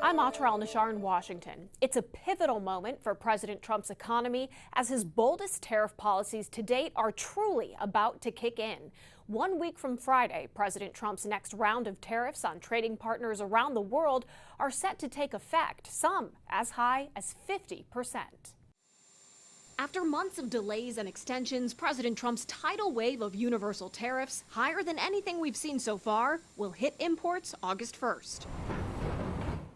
I'm Atral Nashar in Washington. It's a pivotal moment for President Trump's economy as his boldest tariff policies to date are truly about to kick in. 1 week from Friday, President Trump's next round of tariffs on trading partners around the world are set to take effect, some as high as 50%. After months of delays and extensions, President Trump's tidal wave of universal tariffs, higher than anything we've seen so far, will hit imports August 1st.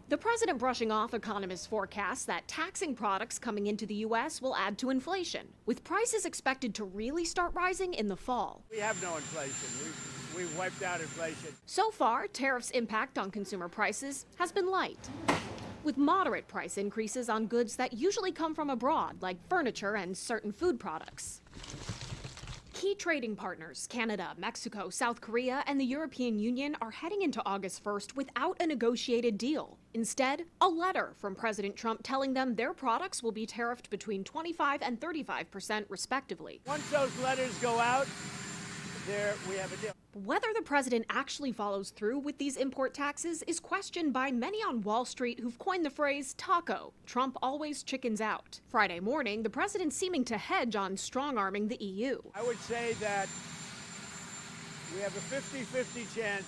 The president brushing off economists' forecasts that taxing products coming into the U.S. will add to inflation, with prices expected to really start rising in the fall. We have no inflation. We've wiped out inflation. So far, tariffs' impact on consumer prices has been light, with moderate price increases on goods that usually come from abroad, like furniture and certain food products. Key trading partners, Canada, Mexico, South Korea, and the European Union are heading into August 1st without a negotiated deal. Instead, a letter from President Trump telling them their products will be tariffed between 25 and 35% respectively. Once those letters go out, we have a deal. Whether the president actually follows through with these import taxes is questioned by many on Wall Street who've coined the phrase taco. Trump always chickens out. Friday morning, the president seeming to hedge on strong-arming the EU. I would say that we have a 50-50 chance,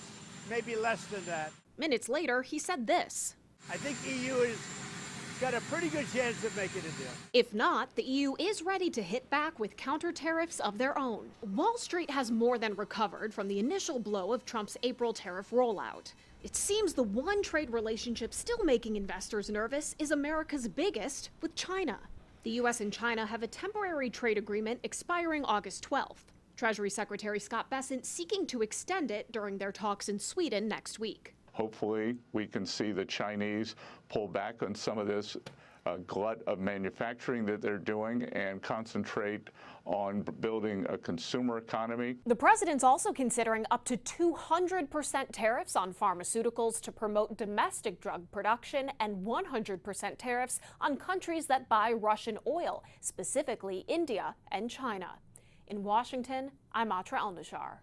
maybe less than that. Minutes later, he said this. I think EU has got a pretty good chance of making a deal. If not, the EU is ready to hit back with counter tariffs of their own. Wall Street has more than recovered from the initial blow of Trump's April tariff rollout. It seems the one trade relationship still making investors nervous is America's biggest, with China. The U.S. and China have a temporary trade agreement expiring August 12th. Treasury Secretary Scott Bessent seeking to extend it during their talks in Sweden next week. Hopefully, we can see the Chinese pull back on some of this glut of manufacturing that they're doing and concentrate on building a consumer economy. The president's also considering up to 200% tariffs on pharmaceuticals to promote domestic drug production and 100% tariffs on countries that buy Russian oil, specifically India and China. In Washington, I'm Atra Elnashar.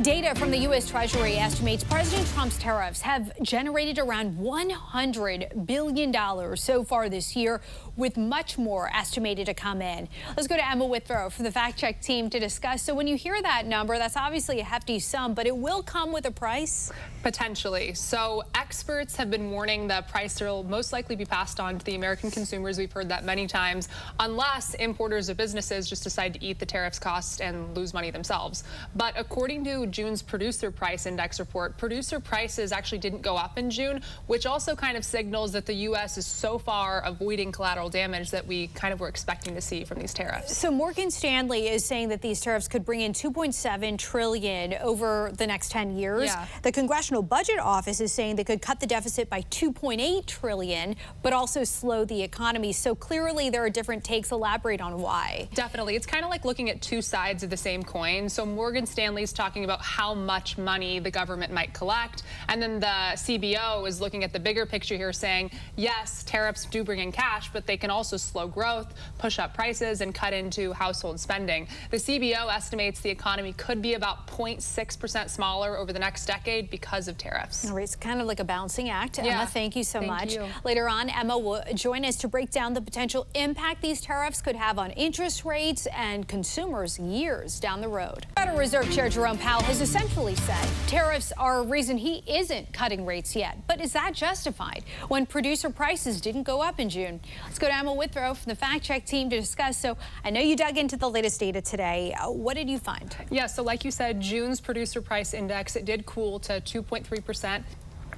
Data from the U.S. Treasury estimates President Trump's tariffs have generated around $100 billion so far this year, with much more estimated to come in. Let's go to Emma Withrow from the Fact Check team to discuss. So when you hear that number, that's obviously a hefty sum, but it will come with a price? Potentially. So experts have been warning the price will most likely be passed on to the American consumers. We've heard that many times, unless importers or businesses just decide to eat the tariffs cost and lose money themselves. But according to June's Producer Price Index report, producer prices actually didn't go up in June, which also kind of signals that the U.S. is so far avoiding collateral damage that we kind of were expecting to see from these tariffs. So Morgan Stanley is saying that these tariffs could bring in $2.7 trillion over the next 10 years. Yeah. The Congressional Budget Office is saying they could cut the deficit by $2.8 trillion, but also slow the economy. So clearly there are different takes. Elaborate on why. Definitely. It's kind of like looking at two sides of the same coin. So Morgan Stanley's talking about how much money the government might collect, and then the CBO is looking at the bigger picture here, saying, yes, tariffs do bring in cash, but they can also slow growth, push up prices, and cut into household spending. The CBO estimates the economy could be about 0.6% smaller over the next decade because of tariffs. All right, it's kind of like a balancing act. Yeah. Emma, thank you so much. You. Later on, Emma will join us to break down the potential impact these tariffs could have on interest rates and consumers years down the road. Federal Reserve Chair Jerome Powell has essentially said tariffs are a reason he isn't cutting rates yet. But is that justified when producer prices didn't go up in June? Let's go to Emma Withrow from the Fact Check team to discuss. So I know you dug into the latest data today. What did you find? Yeah, so like you said, June's Producer Price Index, it did cool to 2.3%.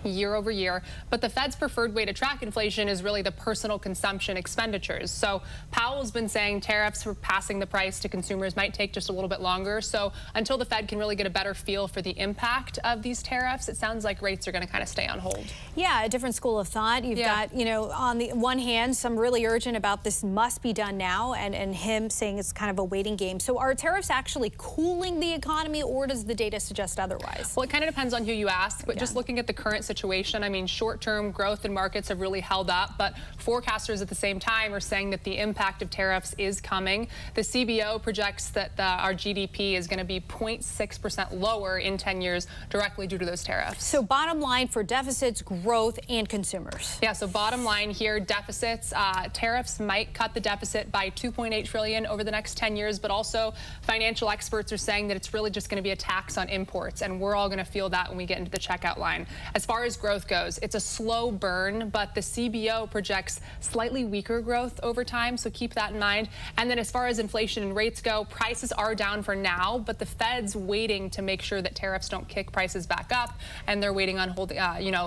year over year, but the Fed's preferred way to track inflation is really the personal consumption expenditures. So Powell's been saying tariffs for passing the price to consumers might take just a little bit longer. So until the Fed can really get a better feel for the impact of these tariffs, it sounds like rates are going to kind of stay on hold. Yeah, a different school of thought. You've got, you know, on the one hand, some really urgent about this must be done now, and him saying it's kind of a waiting game. So are tariffs actually cooling the economy, or does the data suggest otherwise? Well, it kind of depends on who you ask, but just looking at the current situation. I mean, short-term growth in markets have really held up, but forecasters at the same time are saying that the impact of tariffs is coming. The CBO projects that our GDP is going to be 0.6% lower in 10 years directly due to those tariffs. So bottom line for deficits, growth, and consumers. Yeah, so bottom line here, deficits, tariffs might cut the deficit by $2.8 trillion over the next 10 years, but also financial experts are saying that it's really just going to be a tax on imports, and we're all going to feel that when we get into the checkout line. As far as growth goes, it's a slow burn, but the CBO projects slightly weaker growth over time, so keep that in mind. And then as far as inflation and rates go, prices are down for now, but the Fed's waiting to make sure that tariffs don't kick prices back up, and they're waiting on holding,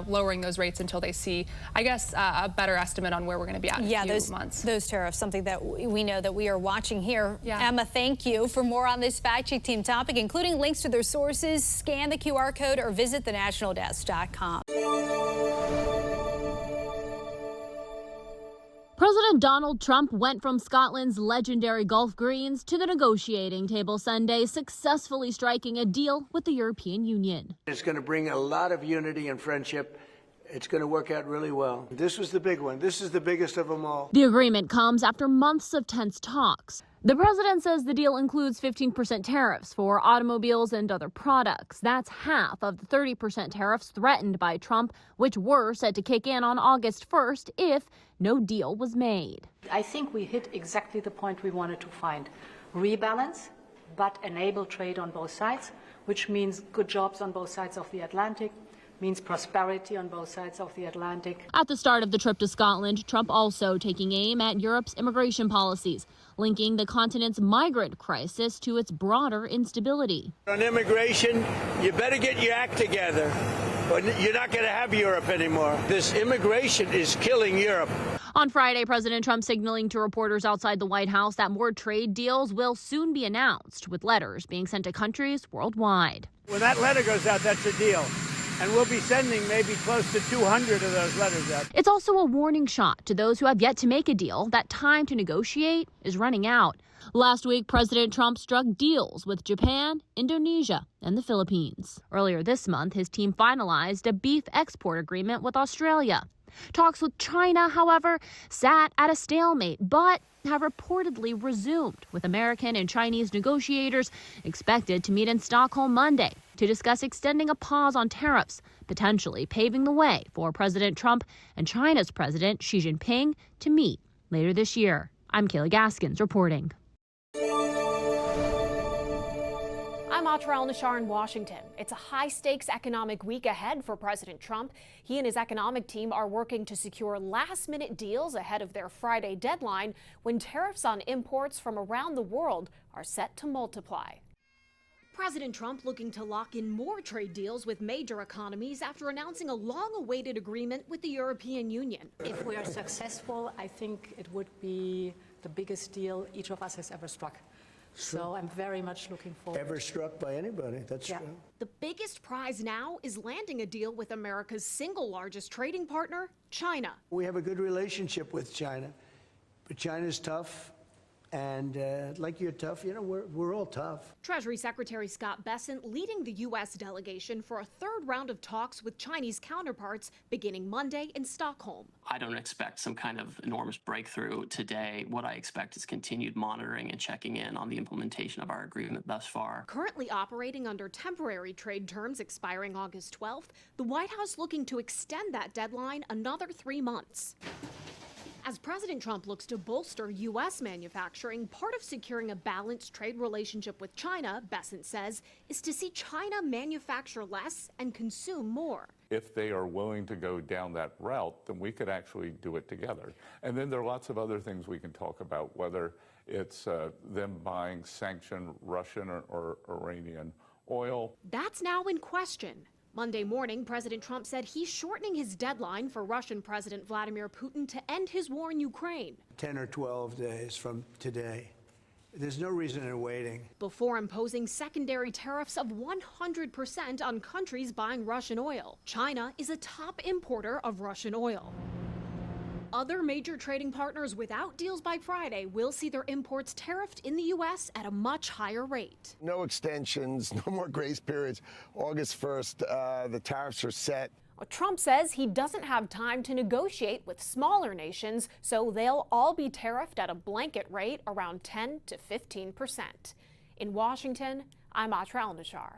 lowering those rates until they see, I guess, a better estimate on where we're going to be at in a few months. Those tariffs, something that we know that we are watching here. Yeah. Emma, thank you. For more on this Fact Check Team topic, including links to their sources, scan the QR code or visit thenationaldesk.com. President Donald Trump went from Scotland's legendary Gulf Greens to the negotiating table Sunday, successfully striking a deal with the European Union. It's going to bring a lot of unity and friendship. It's going to work out really well. This was the big one. This is the biggest of them all. The agreement comes after months of tense talks. The president says the deal includes 15% tariffs for automobiles and other products. That's half of the 30% tariffs threatened by Trump, which were set to kick in on August 1st if no deal was made. I think we hit exactly the point we wanted to find. Rebalance, but enable trade on both sides, which means good jobs on both sides of the Atlantic, means prosperity on both sides of the Atlantic. At the start of the trip to Scotland, Trump also taking aim at Europe's immigration policies, linking the continent's migrant crisis to its broader instability. On immigration, you better get your act together, or you're not going to have Europe anymore. This immigration is killing Europe. On Friday, President Trump signaling to reporters outside the White House that more trade deals will soon be announced, with letters being sent to countries worldwide. When that letter goes out, that's a deal. And we'll be sending maybe close to 200 of those letters out. It's also a warning shot to those who have yet to make a deal that time to negotiate is running out. Last week, President Trump struck deals with Japan, Indonesia, and the Philippines. Earlier this month, his team finalized a beef export agreement with Australia. Talks with China, however, sat at a stalemate, but have reportedly resumed, with American and Chinese negotiators expected to meet in Stockholm Monday to discuss extending a pause on tariffs, potentially paving the way for President Trump and China's President Xi Jinping to meet later this year. I'm Kayla Gaskins reporting. I'm Atra El-Nashar in Washington. It's a high-stakes economic week ahead for President Trump. He and his economic team are working to secure last-minute deals ahead of their Friday deadline when tariffs on imports from around the world are set to multiply. President Trump looking to lock in more trade deals with major economies after announcing a long-awaited agreement with the European Union. If we are successful, I think it would be the biggest deal each of us has ever struck. So I'm very much looking forward. Ever struck by anybody, that's true. The biggest prize now is landing a deal with America's single largest trading partner, China. We have a good relationship with China, but China's tough. And like you're tough, you know, we're all tough. Treasury Secretary Scott Bessent leading the U.S. delegation for a third round of talks with Chinese counterparts beginning Monday in Stockholm. I don't expect some kind of enormous breakthrough today. What I expect is continued monitoring and checking in on the implementation of our agreement thus far. Currently operating under temporary trade terms expiring August 12th, the White House looking to extend that deadline another 3 months. As President Trump looks to bolster U.S. manufacturing, part of securing a balanced trade relationship with China, Bessent says, is to see China manufacture less and consume more. If they are willing to go down that route, then we could actually do it together. And then there are lots of other things we can talk about, whether it's them buying sanctioned Russian or Iranian oil. That's now in question. Monday morning, President Trump said he's shortening his deadline for Russian President Vladimir Putin to end his war in Ukraine. 10 or 12 days from today. There's no reason in waiting. Before imposing secondary tariffs of 100% on countries buying Russian oil. China is a top importer of Russian oil. Other major trading partners without deals by Friday will see their imports tariffed in the U.S. at a much higher rate. No extensions, no more grace periods. August 1st, the tariffs are set. Trump says he doesn't have time to negotiate with smaller nations, so they'll all be tariffed at a blanket rate around 10 to 15%. In Washington, I'm Atra El-Nashar.